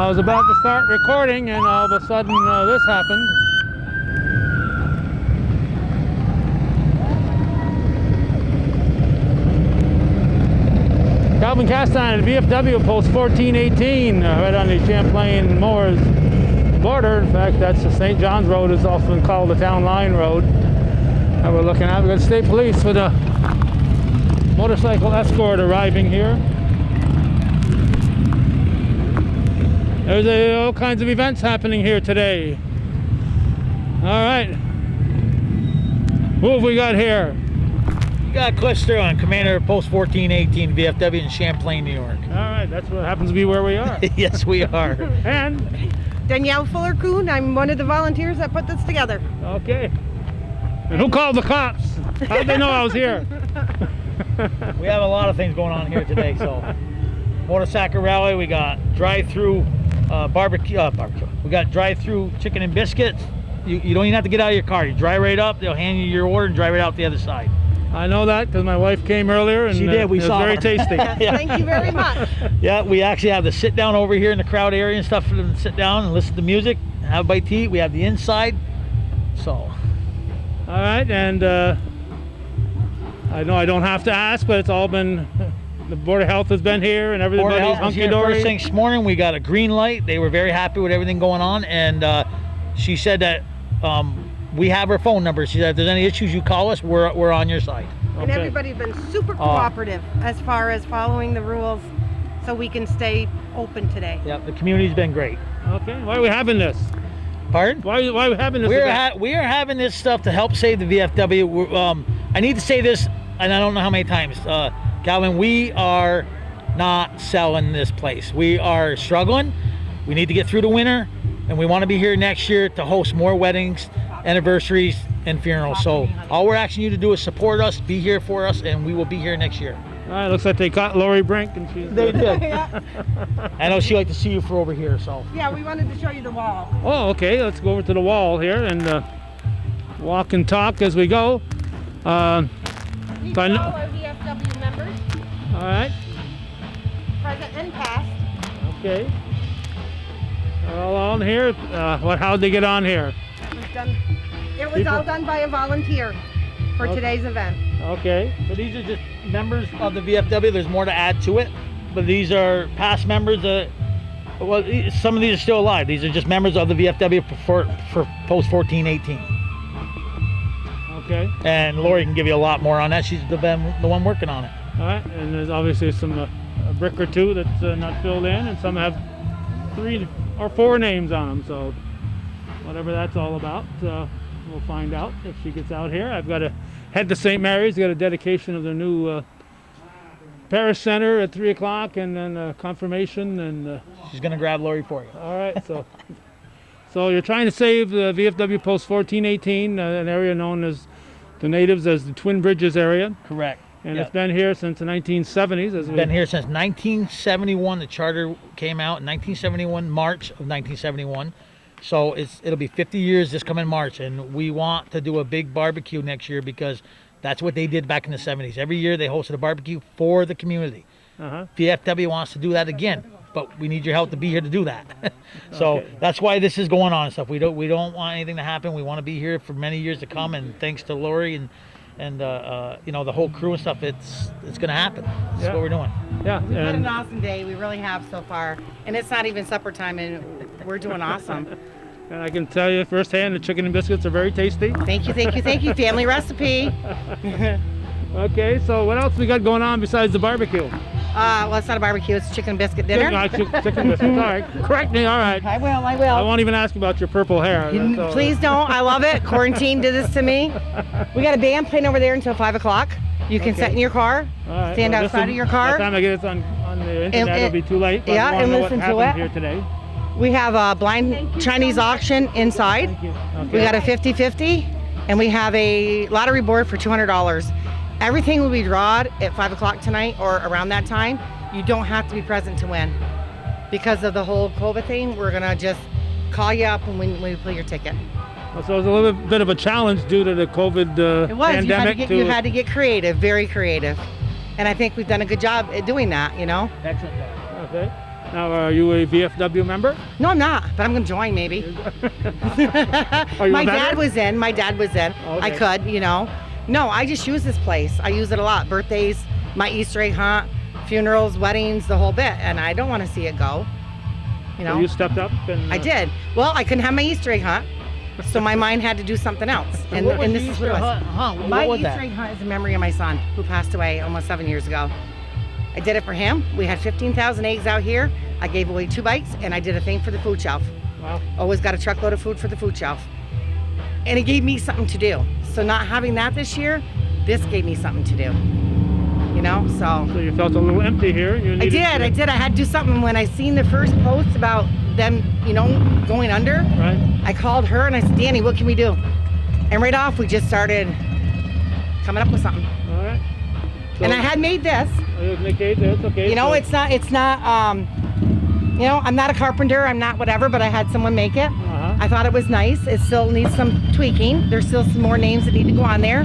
I was about to start recording and all of a sudden this happened. Calvin Castine at VFW Post 1418, right on the Champlain Moors border. In fact, that's the St. John's Road, is often called the Town Line Road that we're looking at. We've got state police with a motorcycle escort arriving here. There's all kinds of events happening here today. All right. Who have we got here? We got Cliff Sterling, commander of Post 1418 VFW in Champlain, New York. All right, that's what happens to be where we are. Yes, we are. And Danielle Fuller-Kuhn, I'm one of the volunteers that put this together. okay. And who called the cops? How'd they know I was here? We have a lot of things going on here today. So, motorcycle rally. We got drive-through barbecue. We got drive-through chicken and biscuits. You don't even have to get out of your car. You drive right up. They'll hand you your order and drive right out the other side. I know that because my wife came earlier and She did. We it was saw very her. tasty. Thank you very much. Yeah, we actually have the sit down over here in the crowd area and stuff for them to sit down and listen to music, have a bite to eat. We have the inside. So, All right, and I know I don't have to ask, but it's all been, the Board of Health has been here and Board of everybody's Health was here hunky-dory. first thing this morning. We got a green light. They were very happy with everything going on, and she said that we have her phone number. She said if there's any issues, you call us. We're on your side. And Okay. everybody's been super cooperative as far as following the rules so we can stay open today. Yep, the community's been great. Okay, why are we having this? Pardon? Why are we having this event? We are having this stuff to help save the VFW. I need to say this, and I don't know how many times, Calvin. We are not selling this place. We are struggling. We need to get through the winter, and we want to be here next year to host more weddings, anniversaries, and funerals. So all we're asking you to do is support us, be here for us, and we will be here next year. All right, looks like they caught Lori Brink and she's... They did. Yeah. I know she'd like to see you for over here. So Yeah, we wanted to show you the wall. Oh, okay, let's go over to the wall here and walk and talk as we go. These are I know- all our VFW members, All right, present and past. okay. They're all on here. How'd they get on here? It was all done by a volunteer for Okay. today's event. Okay. So these are just members of the VFW. There's more to add to it, but these are past members. Well, some of these are still alive. These are just members of the VFW for Post 1418. Okay. And Lori can give you a lot more on that. She's the one working on it. All right, and there's obviously some a brick or two that's not filled in, and some have 3 or 4 names on them. So whatever that's all about, we'll find out if she gets out here. I've got to head to St. Mary's. Got a dedication of their new parish center at 3 o'clock, and then confirmation. And She's gonna grab Lori for you. all right, so so you're trying to save the VFW Post 1418, an area known as the natives as the Twin Bridges area. Correct. And Yep. it's been here since the 1970s. As Been here since 1971. The charter came out in 1971, March of 1971. So it'll be 50 years this coming March, and we want to do a big barbecue next year because that's what they did back in the 70s. Every year they hosted a barbecue for the community. Uh-huh. VFW wants to do that again, but we need your help to be here to do that. So Okay. that's why this is going on and stuff. We don't want anything to happen. We want to be here for many years to come, and thanks to Lori and you know, the whole crew and stuff, it's gonna happen. That's Yeah. what we're doing. Yeah, We've had an and awesome day. We really have so far. And it's not even supper time, and we're doing awesome. I can tell you firsthand the chicken and biscuits are very tasty. Thank you, thank you, thank you. Family recipe. Okay, so what else we got going on besides the barbecue? Well, it's not a barbecue. It's chicken biscuit dinner. Chicken biscuits. All right, correct me. All right. I will, I I will. won't even ask about your purple hair. That's all. Please don't. I love it. Quarantine did this to me. We got a band playing over there until 5 o'clock. You can Okay. sit in your car, All right, stand well, outside of your car. By the time I get this on the internet, it'll be too late. But yeah, I wanna and know listen what to happened it. here today. We have a blind Chinese auction inside. Thank you. Okay. We got a 50-50, and we have a lottery board for $200. Everything will be drawed at 5 o'clock tonight or around that time. You don't have to be present to win. Because of the whole COVID thing, we're gonna just call you up when we pull your ticket. So it was a little bit of a challenge due to the COVID It was, pandemic. you had to get creative, very creative. And I think we've done a good job at doing that, you know? Excellent. Okay. Now, are you a VFW member? No, I'm not, but I'm gonna join maybe. Are you My a dad veteran? was in. My dad was in. I Okay. could, you know. No, I just use this place. I use it a lot. Birthdays, my Easter egg hunt, funerals, weddings, the whole bit, and I don't want to see it go. You So know. you stepped up and I did. Well, I couldn't have my Easter egg hunt, so my mind had to do something else. And, what was and the this is Easter what it was. hunt? What My was Easter that? egg hunt is a memory of my son who passed away almost 7 years ago. I did it for him. We had 15,000 eggs out here. I gave away 2 bites, and I did a thing for the food shelf. Wow. Always got a truckload of food for the food shelf. And it gave me something to do. So not having that this year, this gave me something to do. You know, so. So you felt a little empty here. You I needed did. I had to do something. When I seen the first post about them, you know, going under, Right. I called her and I said, Danny, what can we do? And right off, we just started coming up with something. All right. So, And I had made this. Okay, that's okay. You know, so- it's not, you know, I'm not a carpenter, I'm not whatever, but I had someone make it. Uh-huh. I thought it was nice. It still needs some tweaking. There's still some more names that need to go on there.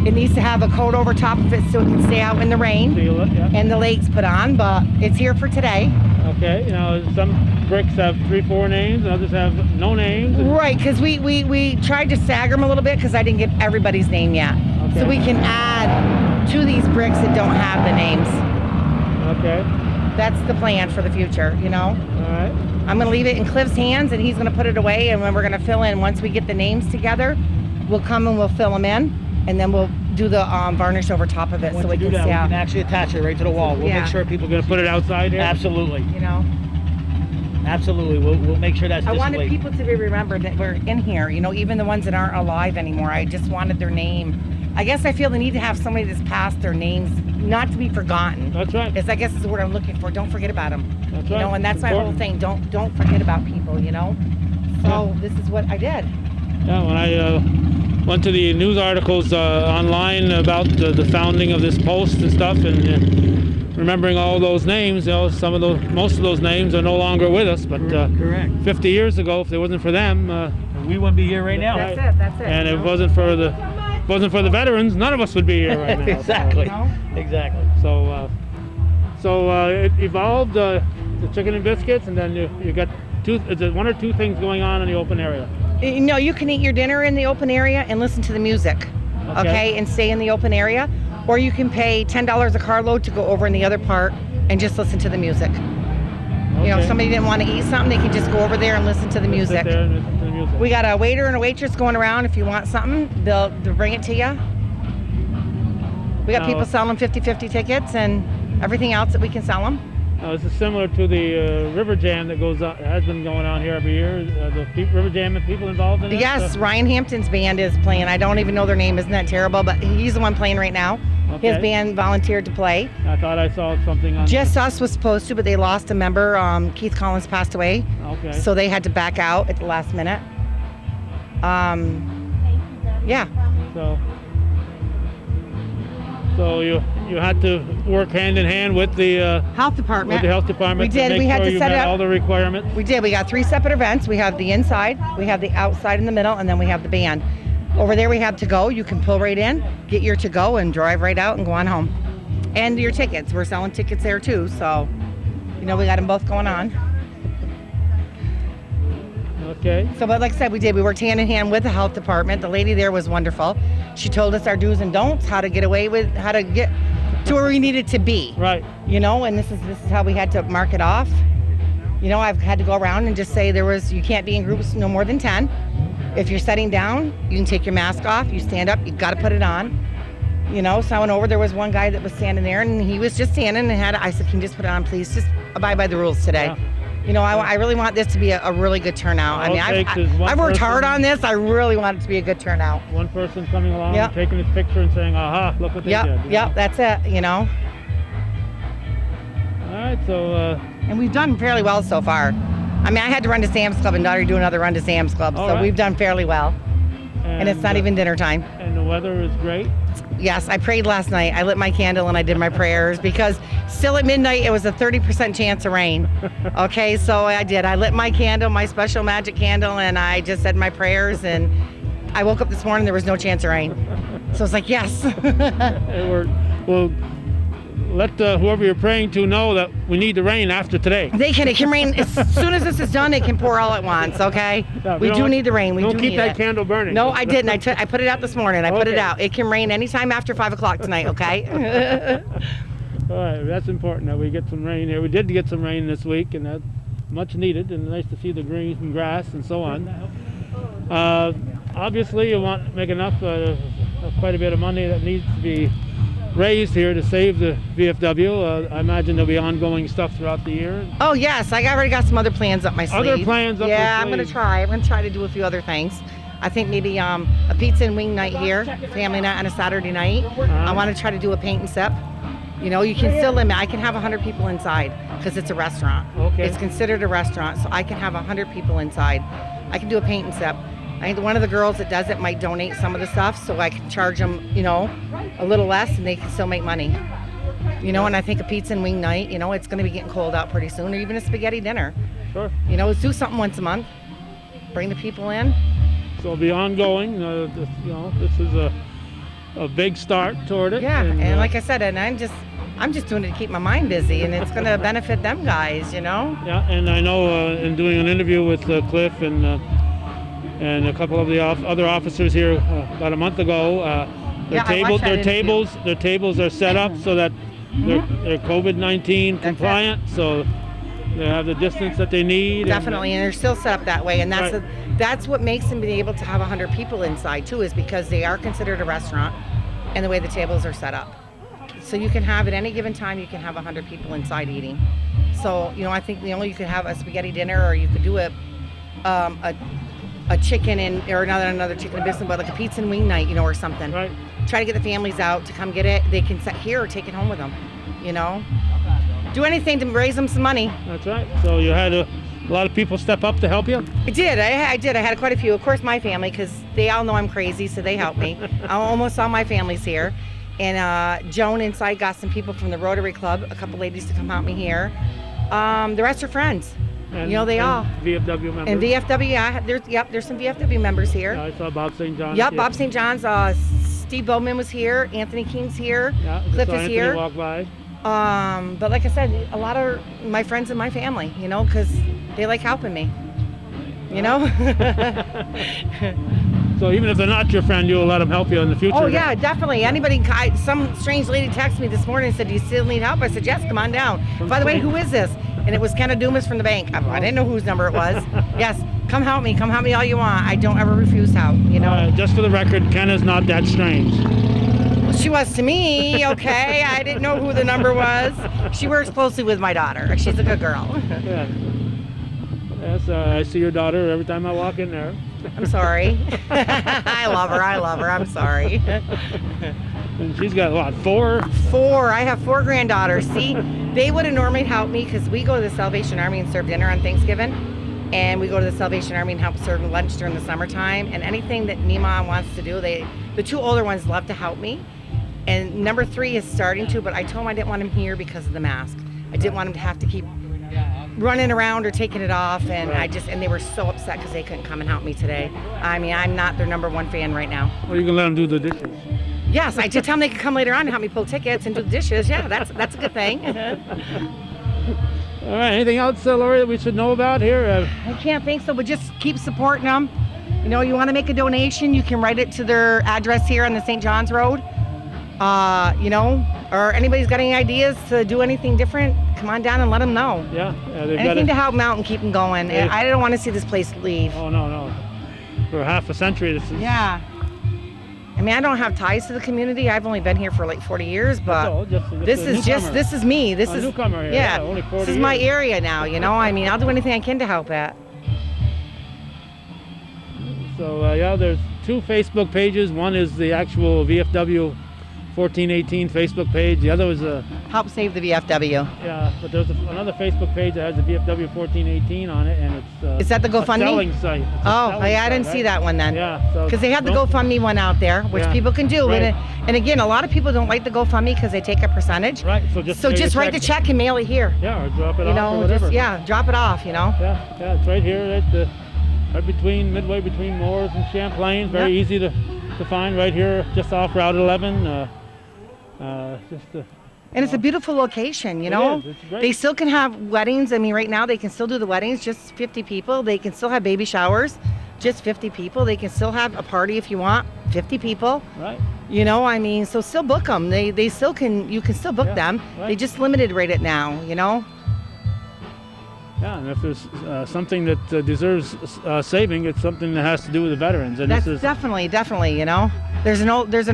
It needs to have a coat over top of it so it can stay out in the rain Seal it, yeah. and the legs put on, but it's here for today. Okay, you know, some bricks have 3, 4 names, and others have no names. and- Right, because we tried to stagger them a little bit because I didn't get everybody's name yet. Okay. So we can add to these bricks that don't have the names. Okay, That's the plan for the future, you know? all right. I'm gonna leave it in Cliff's hands and he's gonna put it away, and when we're gonna fill in, once we get the names together, we'll come and we'll fill them in, and then we'll do the varnish over top of it Once so we you do can that, see we out, can actually attach it right to the wall. We'll Yeah. make sure people We're gonna put it outside here? Absolutely, you know? absolutely. We'll make sure that's I wanted displayed. people to be remembered that were in here, you know, even the ones that aren't alive anymore. I just wanted their name. I guess I feel the need to have somebody that's passed their names not to be forgotten. That's right. It's, I guess, is the word I'm looking for. Don't forget about them. That's You right. know, and that's my whole Important. thing. Don't forget about people. You know. So this is what I did. Yeah, when I went to the news articles online about the founding of this post and stuff, and remembering all those names, you know, most of those names are no longer with us. But Correct. 50 years ago, if it wasn't for them, We wouldn't be here right now. Right. That's it. and you it know? wasn't for the veterans, none of us would be here right now. Exactly. You know? Exactly. So it evolved the chicken and biscuits, and then you got is it 1 or 2 things going on in the open area? No, you can eat your dinner in the open area and listen to the music, okay, and stay in the open area, or you can pay $10 a carload to go over in the other part and just listen to the music. You know, if Okay. somebody didn't want to eat something, they can just go over there and listen to the Just sit music. there and listen to the music. We got a waiter and a waitress going around. If you want something, they'll bring it to you. We got Now- people selling 50-50 tickets and everything else that we can sell them. This is similar to the River Jam that has been going on here every year. River Jam and people involved in it? Yes, Ryan Hampton's band is playing. I don't even know their name. Isn't that terrible? But he's the one playing right now. His Okay. band volunteered to play. I thought I saw something on. Just Us was supposed to, but they lost a member. Keith Collins passed away, Okay. so they had to back out at the last minute. Yeah. So you had to work hand in hand with the Health department. health department We did. to make We had sure to you set met it up. all the requirements. We did. We got 3 separate events. We have the inside, we have the outside in the middle, and then we have the band. Over there we have to go. You can pull right in, get your to go, and drive right out and go on home. And your tickets. We're selling tickets there too. So, you know, we got them both going on. Okay. So, but like I said, we did. We worked hand in hand with the health department. The lady there was wonderful. She told us our do's and don'ts, how to get to where we needed to be. Right. You know, and this is how we had to mark it off. You know, I've had to go around and just say you can't be in groups no more than 10. If you're sitting down, you can take your mask off. You stand up, you got to put it on. You know, so I went over, there was one guy that was standing there and he was just standing and I said, can you just put it on, please? Just abide by the rules today. Yeah. You know, I really want this to be a really good turnout. I All mean, it takes is one I've worked hard person. on this. I really want it to be a good turnout. One person coming along, Yep. and taking his picture and saying, "Aha! Look what they did." you Yep, know? that's it. You know, All right. So and we've done fairly well so far. I mean, I had to run to Sam's Club and daughter do another run to Sam's Club, All so right. we've done fairly well. And it's not even dinner time. And the weather is great. Yes, I prayed last night. I lit my candle and I did my prayers because still at midnight it was a 30% chance of rain. Okay, so I did. I lit my candle, my special magic candle, and I just said my prayers. And I woke up this morning, there was no chance of rain. So it's like, yes. Well, let whoever you're praying to know that we need the rain after today. It can rain as soon as this is done. It can pour all at once. Okay. Yeah, we do need the rain. We don't do keep need that it. candle burning. No, I didn't. I put it out this morning. I put it Okay. out. It can rain anytime after 5 o'clock tonight. Okay. All right, that's important that we get some rain here. We did get some rain this week, and that's much needed, and nice to see the green and grass and so on. Obviously, you want to make enough, quite a bit of money that needs to be raised here to save the VFW. I imagine there'll be ongoing stuff throughout the year. Oh yes, I already got some other plans up my sleeve. Other plans up your Yeah, I'm gonna sleeve. try. I'm gonna try to do a few other things. I think maybe a pizza and wing night here, family night on a Saturday night. I want to try to do a paint and sip. You know, you can still limit. I can have 100 people inside because it's a restaurant. Okay. It's considered a restaurant, so I can have 100 people inside. I can do a paint and sip. I think one of the girls that does it might donate some of the stuff, so I can charge them, you know, a little less, and they can still make money. You know, and I think a pizza and wing night, you know, it's going to be getting cold out pretty soon, or even a spaghetti dinner. Sure. You know, let's do something once a month. Bring the people in. So it'll be ongoing. This is a big start toward it. Yeah, and like I said, and I'm just doing it to keep my mind busy, and it's going to benefit them guys, you know. Yeah, and I know in doing an interview with Cliff and a couple of the other officers here about a month ago, Yeah, I watched that interview. their tables are set up so that they're COVID-19 compliant, so they have the distance that they need. Definitely, and they're still set up that way, and Right. that's what makes them be able to have 100 people inside too, is because they are considered a restaurant, and the way the tables are set up. So you can have at any given time, you can have 100 people inside eating. So you know, I think you could have a spaghetti dinner, or you could do a chicken or another chicken and biscuit, but like a pizza and wing night, you know, or something. Right. Try to get the families out to come get it. They can sit here or take it home with them. You know, do anything to raise them some money. That's right. So you had a lot of people step up to help you? I did. I had quite a few. Of course, my family, because they all know I'm crazy, so they help me. Almost all my family's here. And Joan inside got some people from the Rotary Club, a couple ladies to come help me here. The rest are friends. And, you know, they all. VFW members? And VFW, yeah, there's some VFW members here. Yeah, I saw Bob St. John's. Yep, yeah. Bob St. John's. Steve Bowman was here. Anthony King's here. Yeah, I Cliff saw is Anthony here. walk by. But like I said, a lot of my friends in my family, you know, because they like helping me. You know? So even if they're not your friend, you'll let them help you in the future? Oh yeah, definitely. Some strange lady texted me this morning and said, "Do you still need help?" I said, "Yes, come on down." By the way, who is this? And it was Kenna Dumas from the bank. I didn't know whose number it was. Yes, come help me all you want. I don't ever refuse help, you know. Just for the record, Kenna's not that strange. She was to me, okay? I didn't know who the number was. She works closely with my daughter. She's a good girl. Yeah. Yes, I see your daughter every time I walk in there. I'm sorry. I love her. I'm sorry. And she's got, what, four? I have 4 granddaughters. See, they would have normally helped me because we go to the Salvation Army and serve dinner on Thanksgiving. And we go to the Salvation Army and help serve lunch during the summertime. And anything that Nima wants to do, the 2 older ones love to help me. And number 3 is starting to, but I told him I didn't want him here because of the mask. I didn't want him to have to keep running around or taking it off, and and they were so upset because they couldn't come and help me today. I mean, I'm not their number 1 fan right now. Well, you can let them do the dishes. Yes, I did tell them they could come later on and help me pull tickets and do the dishes. Yeah, that's a good thing. All right, anything else, Lori, that we should know about here? I can't think so, but just keep supporting them. You know, you want to make a donation, you can write it to their address here on the St. John's Road. You know, or anybody's got any ideas to do anything different, come on down and let them know. Yeah, Anything to help them out and keep them going. I don't want to see this place leave. Oh, no. For half a century, this is... Yeah. I mean, I don't have ties to the community. I've only been here for like 40 years, but this is me. This is newcomer here. Yeah, only 40 this is my years. area now, you know. I mean, I'll do anything I can to help it. So, yeah, there's 2 Facebook pages. One is the actual VFW 1418 Facebook page. The other was Help save the VFW. yeah, but there's another Facebook page that has the VFW 1418 on it, and it's Is that the a GoFundMe? selling site. It's a Oh, selling yeah, I site, didn't see right? that one then. Yeah, so Because they have the don't- GoFundMe one out there, which Yeah, people can do. right. And again, a lot of people don't like the GoFundMe because they take a percentage. Right, so just write the check and mail it here. Yeah, or drop it You off or know, whatever. drop it off, you know. Yeah, it's right here, midway between Moores and Champlain. Very Yep. easy to find right here, just off Route 11. Just And it's a beautiful location, you know. is. It's great. They still can have weddings. I mean, right now they can still do the weddings, just 50 people. They can still have baby showers, just 50 people. They can still have a party if you want, 50 people. Right. You know, I mean, so still book them. They still can, you can still book Yeah, them. right. They just limited rate it now, you know. Yeah, and if there's something that deserves saving, it's something that has to do with the veterans. And That's this is definitely, you know. There's an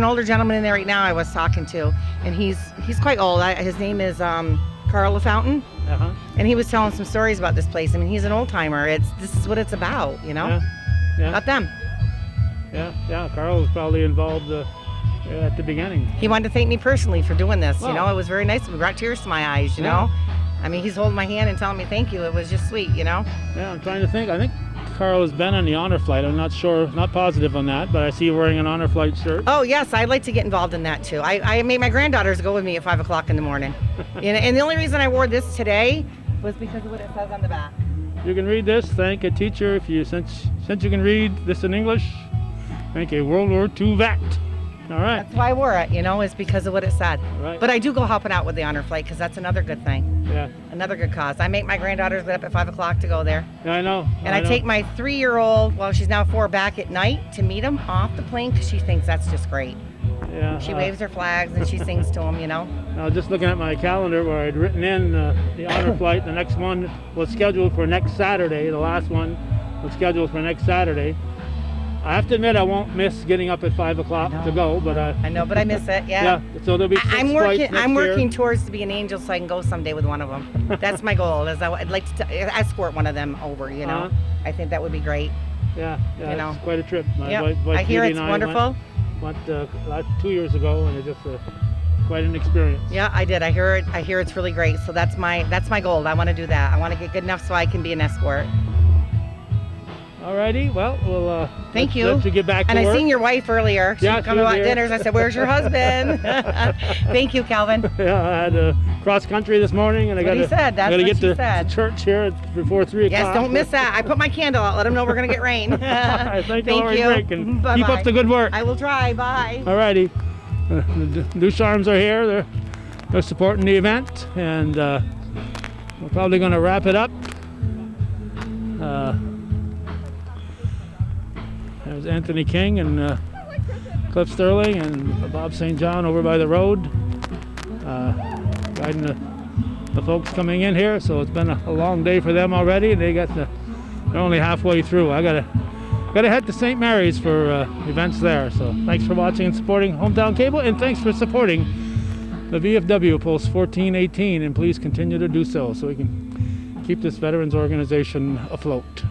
older gentleman in there right now I was talking to, and he's quite old. His name is Carl LaFountain, uh-huh. and he was telling some stories about this place. I mean, he's an old timer. This is what it's about, you know. Yeah. About them. Yeah. Carl was probably involved at the beginning. He wanted to thank me personally for doing this. Wow. You know, it was very nice. It brought tears to my eyes. You Yeah. know. I mean, he's holding my hand and telling me thank you. It was just sweet, you know. Yeah, I'm trying to think. I think Carl has been on the honor flight. I'm not sure, not positive on that, but I see you wearing an honor flight shirt. Oh yes, I'd like to get involved in that too. I made my granddaughters go with me at 5 o'clock in the morning. And the only reason I wore this today was because of what it says on the back. You can read this. Thank a teacher if you since you can read this in English. Thank a World War II vet. All right. That's why I wore it, you know, is because of what it said. Right. But I do go helping out with the honor flight because that's another good thing, Yeah. another good cause. I make my granddaughters get up at 5 o'clock to go there. Yeah, I know. And I know. take my 3-year-old, well, she's now 4, back at night to meet him off the plane because she thinks that's just great. Yeah. She waves her flags and she sings to him, you know. I was just looking at my calendar where I'd written in the honor flight. The next one was scheduled for next Saturday. The last one was scheduled for next Saturday. I have to admit I won't miss getting up at 5 o'clock to go, but I know, but I miss it. Yeah. yeah. So there'll be 6 I'm flights working. next I'm year. working towards to be an angel so I can go someday with one of them. That's my goal. I'd like to escort one of them over. You know, Uh-huh. I think that would be great. Yeah, you know. it's quite a trip. My Yep. wife I hear Judy it's and I wonderful. Went last 2 years ago, and it's just quite an experience. Yeah, I did. I hear it. I hear it's really great. So that's my goal. I want to do that. I want to get good enough so I can be an escort. Alrighty, well, we'll Thank you. let you get back to And work. I seen your wife earlier. She Yeah, was she coming was about here. dinners. I said, "Where's your husband?" Thank you, Calvin. Yeah, I had cross country this morning, and I That's got what he said. That's I got to what get she to said. church here before 3 o'clock. Yes, don't miss that. I put my candle out. Let them know we're gonna get rain. Thank you, Lori you. Brick, and Bye-bye. keep up the good work. I will try. Bye. Alrighty, the Ducharmes are here. They're supporting the event, and we're probably going to wrap it up. There's Anthony King and Cliff Sterling and Bob St. John over by the road, guiding the folks coming in here. So it's been a long day for them already, and they're only halfway through. I gotta head to St. Mary's for events there. So thanks for watching and supporting Hometown Cable, and thanks for supporting the VFW Post 1418, and please continue to do so we can keep this veterans organization afloat.